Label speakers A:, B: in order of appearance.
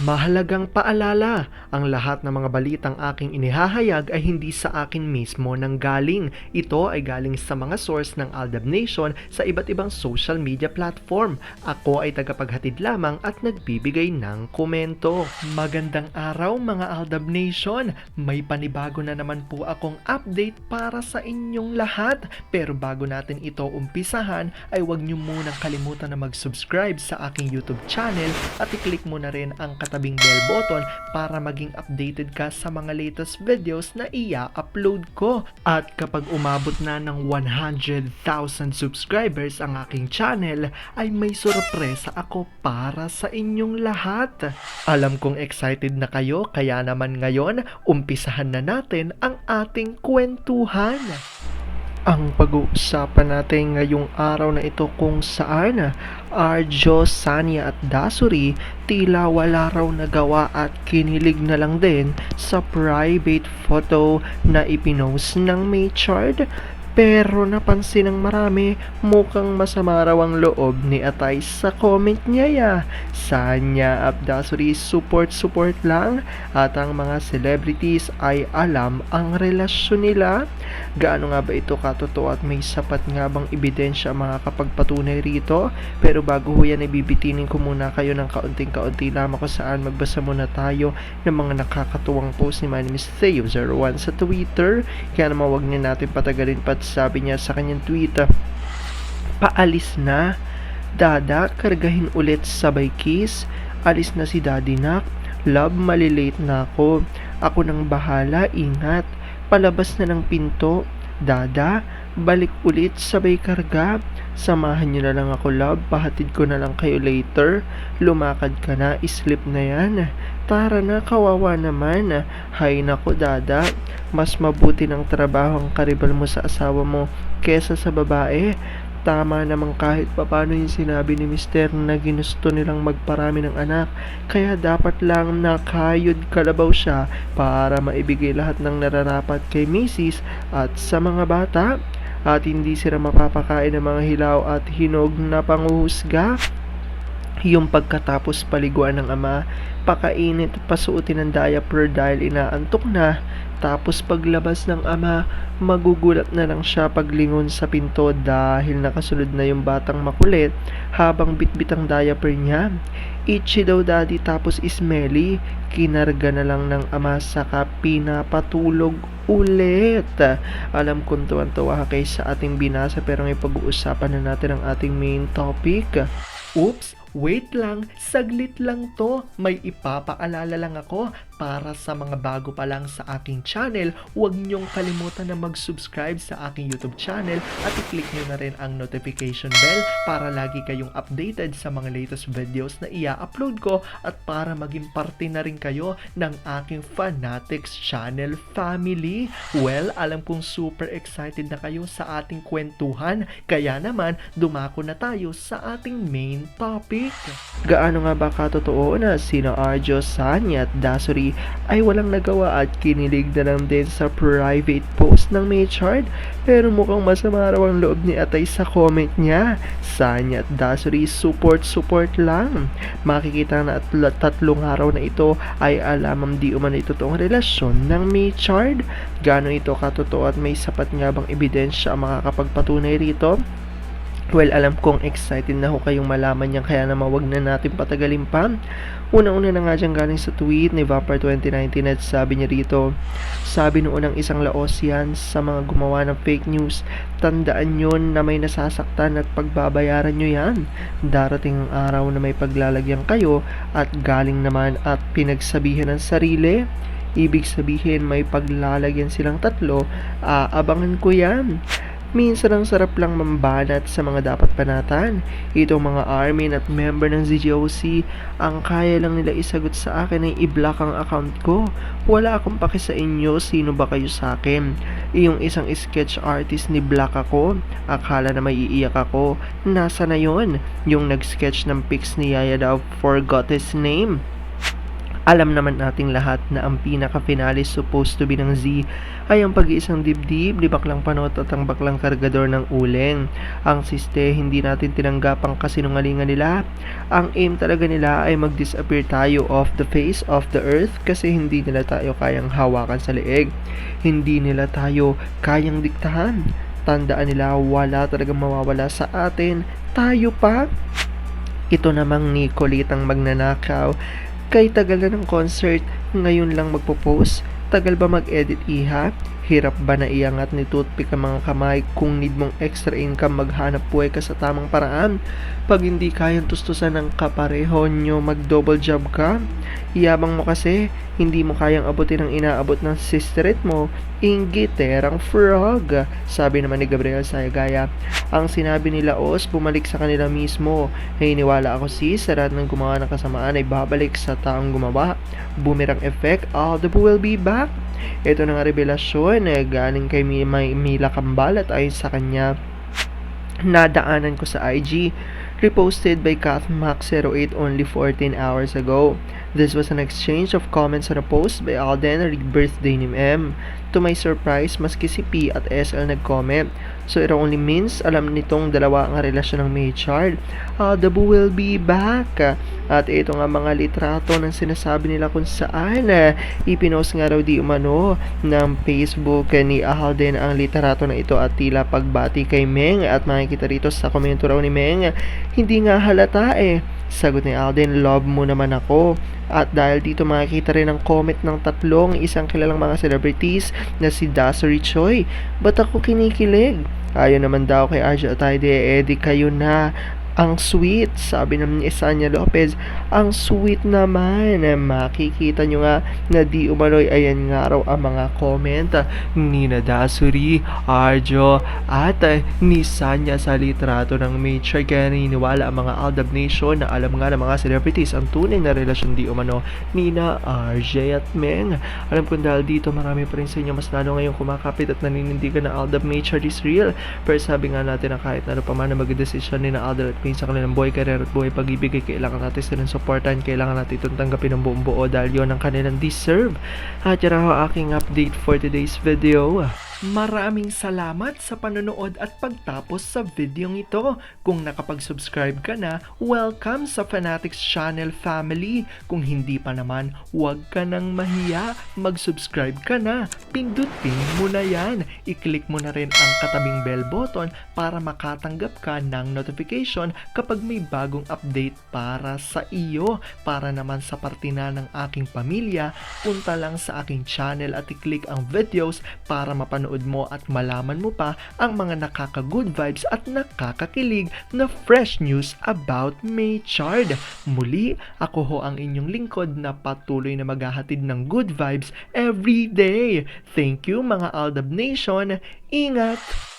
A: Mahalagang paalala, ang lahat ng mga balitang aking inihahayag ay hindi sa akin mismo nanggaling. Ito ay galing sa mga source ng Aldab Nation sa iba't ibang social media platform. Ako ay tagapaghatid lamang at nagbibigay ng komento. Magandang araw mga Aldab Nation! May panibago na naman po akong update para sa inyong lahat. Pero bago natin ito umpisahan ay huwag niyo munang kalimutan na mag-subscribe sa aking YouTube channel at i-click mo na rin ang katabing bell button para maging updated ka sa mga latest videos na i-upload ko. At kapag umabot na ng 100,000 subscribers ang aking channel, ay may sorpresa ako para sa inyong lahat. Alam kong excited na kayo, kaya naman ngayon, umpisahan na natin ang ating kwentuhan. Ang pag-uusapan natin ngayong araw na ito kung saan Arjo, Sania at Dasuri tila wala raw nagawa at kinilig na lang din sa private photo na ipinost ng Maychard. Pero napansin ng marami, mukhang masama raw ang loob ni Atay sa comment niya. Sanya at Dasuri support lang at ang mga celebrities ay alam ang relasyon nila. Gaano nga ba ito katotoo at may sapat nga bang ebidensya mga kapagpatunay rito? Pero bago ho yan, ibibitinin ko muna kayo ng kaunting-kaunti lamang kung saan magbasa muna tayo ng mga nakakatuwang post ni My name is Theo01 sa Twitter. Kaya naman huwag na natin patagalin pa. Sabi niya sa kanyang tweet, paalis na, Dada, kargahin ulit sabay kiss, alis na si Daddy Nak, love malilate na ako, ako nang bahala, ingat, palabas na ng pinto, Dada, balik ulit sabay karga, samahan niyo na lang ako love, pahatid ko na lang kayo later, lumakad ka na, sleep na yan, tara na, kawawa naman, hay nako Dada, mas mabuti ng trabaho ang karibal mo sa asawa mo kesa sa babae. Tama naman kahit papano yung sinabi ni Mister na ginusto nilang magparami ng anak, kaya dapat lang nakayod kalabaw siya para maibigay lahat ng nararapat kay Mrs. at sa mga bata at hindi sila mapapakain ng mga hilaw at hinog na panguhusga. Yung pagkatapos paliguan ng ama, pakainit at pasuotin ng diaper dahil inaantok na. Tapos paglabas ng ama, magugulat na lang siya paglingon sa pinto dahil nakasunod na yung batang makulit habang bitbit ang diaper niya. Itchy daw daddy tapos smelly, kinarga na lang ng ama saka pinapatulog ulit. Alam kong tuwan-tuwa kayo sa ating binasa pero may pag-uusapan na natin ang ating main topic. Oops! Wait lang, saglit lang to. May ipapaalala lang ako para sa mga bago pa lang sa aking channel. Huwag niyong kalimutan na mag-subscribe sa aking YouTube channel at i-click niyo na rin ang notification bell para lagi kayong updated sa mga latest videos na i-upload ko at para maging parte na rin kayo ng aking Fanatics channel family. Well, alam kong super excited na kayo sa ating kwentuhan, kaya naman dumako na tayo sa ating main topic. Gaano nga ba katotoo na sina Arjo, Sanya at Dasuri ay walang nagawa at kinilig na lang din sa private post ng Maychard? Pero mukhang masama raw ang loob ni Atay sa comment niya. Sanya at Dasuri support lang. Makikita na at tatlong araw na ito ay alamang di umano totoong relasyon ng Maychard. Gaano ito katotoo at may sapat nga bang ebidensya ang makakapagpatunay rito? Well, alam kong excited na ho kayong malaman yan, kaya naman wag na natin patagalin pa. Una-una na nga dyan galing sa tweet ni Vampire 2019 at sabi niya rito, sabi noon ng isang Laosian sa mga gumawa ng fake news, tandaan nyo na may nasasaktan at pagbabayaran nyo yan. Darating ang araw na may paglalagyan kayo at galing naman at pinagsabihan ng sarili. Ibig sabihin may paglalagyan silang tatlo, aabangan ko yan. Minsan ang sarap lang mambanat sa mga dapat panatan. Itong mga army at member ng ZGOC, ang kaya lang nila isagot sa akin ay i-block ang account ko. Wala akong paki sa inyo, sino ba kayo sa akin? Yung isang sketch artist ni block ako, akala na maiiyak ako. Nasa na yon? Yung nag-sketch ng pics ni Yaya daw forgot his name. Alam naman nating lahat na ang pinaka-finale supposed to be ng Z ay ang pag-iisang dibdib ni Baklang Panot at ang Baklang Kargador ng Uling. Ang siste, hindi natin tinanggap ang kasinungalingan nila. Ang aim talaga nila ay mag-disappear tayo off the face of the earth kasi hindi nila tayo kayang hawakan sa leeg. Hindi nila tayo kayang diktahan. Tandaan nila, wala talagang mawawala sa atin. Tayo pa. Ito namang Nicolette ang magnanakaw. Kay tagal na ng concert, ngayon lang magpo-post? Tagal ba mag-edit, iha? Hirap ba na iangat ni toothpick ang mga kamay kung need mong extra income, maghanap buhay ka sa tamang paraan? Pag hindi kayang tustusan ng kapareho nyo, mag-double job ka? Iyabang mo kasi, hindi mo kayang abutin ang inaabot ng sisterit mo. Inggiterang frog, sabi naman ni Gabriel Sayagaya. Ang sinabi nila Os, bumalik sa kanila mismo. Naniniwala ako sa lahat ng gumawa ng kasamaan ay babalik sa taong gumawa. Boomerang effect, all the will be back. Ito na nga revelasyon galing kay Mila Kambal at ayon sa kanya, nadaanan ko sa IG, reposted by CathMac08 only 14 hours ago. This was an exchange of comments on a post by Alden read birthday ni M. To my surprise, maski si P at SL nag-comment. So it only means alam nitong dalawa ang relasyon ng May Chard. The boo will be back. At ito nga mga litrato ng sinasabi nila kung saan ipinost nga raw di umano ng Facebook ni Alden ang litrato na ito at tila pagbati kay Meng. At makikita rito sa komento raw ni Meng, hindi nga halata Sagot ni Alden, love mo naman ako. At dahil dito makikita rin ang comment ng tatlong isang kilalang mga celebrities na si Dasari Choi. Ba't ako kinikilig? Ayon naman daw kay Arjo Atayde, di kayo na. Ang sweet, sabi ng Isanya Lopez, ang sweet naman. Makikita nyo nga na di umano'y ayan nga raw ang mga comment ni Nadasuri, Arjo at ni Sanya sa litrato ng Mature. Kaya naniniwala ang mga Aldab Nation na alam nga ng mga celebrities ang tunay na relasyon di umano ni na RJ at Meng. Alam ko dahil dito marami pa rin sa inyo mas lalo ngayong kumakapit at naninindigan na Aldab Mature is real. Pero sabi nga natin na kahit ano pa man na magdesisyon ni na Aldab at Meng sa kanilang buhay, career at buhay pag-ibig ay kailangan natin silang supportan, kailangan natin itong tanggapin ng buong buo dahil yun ang kanilang deserve. At yan ang aking update for today's video. Maraming salamat sa panonood at pagtapos sa videong ito. Kung nakapag-subscribe ka na, welcome sa Fanatics Channel family. Kung hindi pa naman, huwag ka nang mahiya. Mag-subscribe ka na. Pindutin mo na yan. I-click mo na rin ang katabing bell button para makatanggap ka ng notification kapag may bagong update para sa iyo. Para naman sa parte na ng aking pamilya, punta lang sa aking channel at i-click ang videos para mapanood mo at malaman mo pa ang mga nakaka-good vibes at nakakakilig na fresh news about May Chard. Muli, ako ho ang inyong lingkod na patuloy na maghahatid ng good vibes every day. Thank you mga Aldab Nation. Ingat!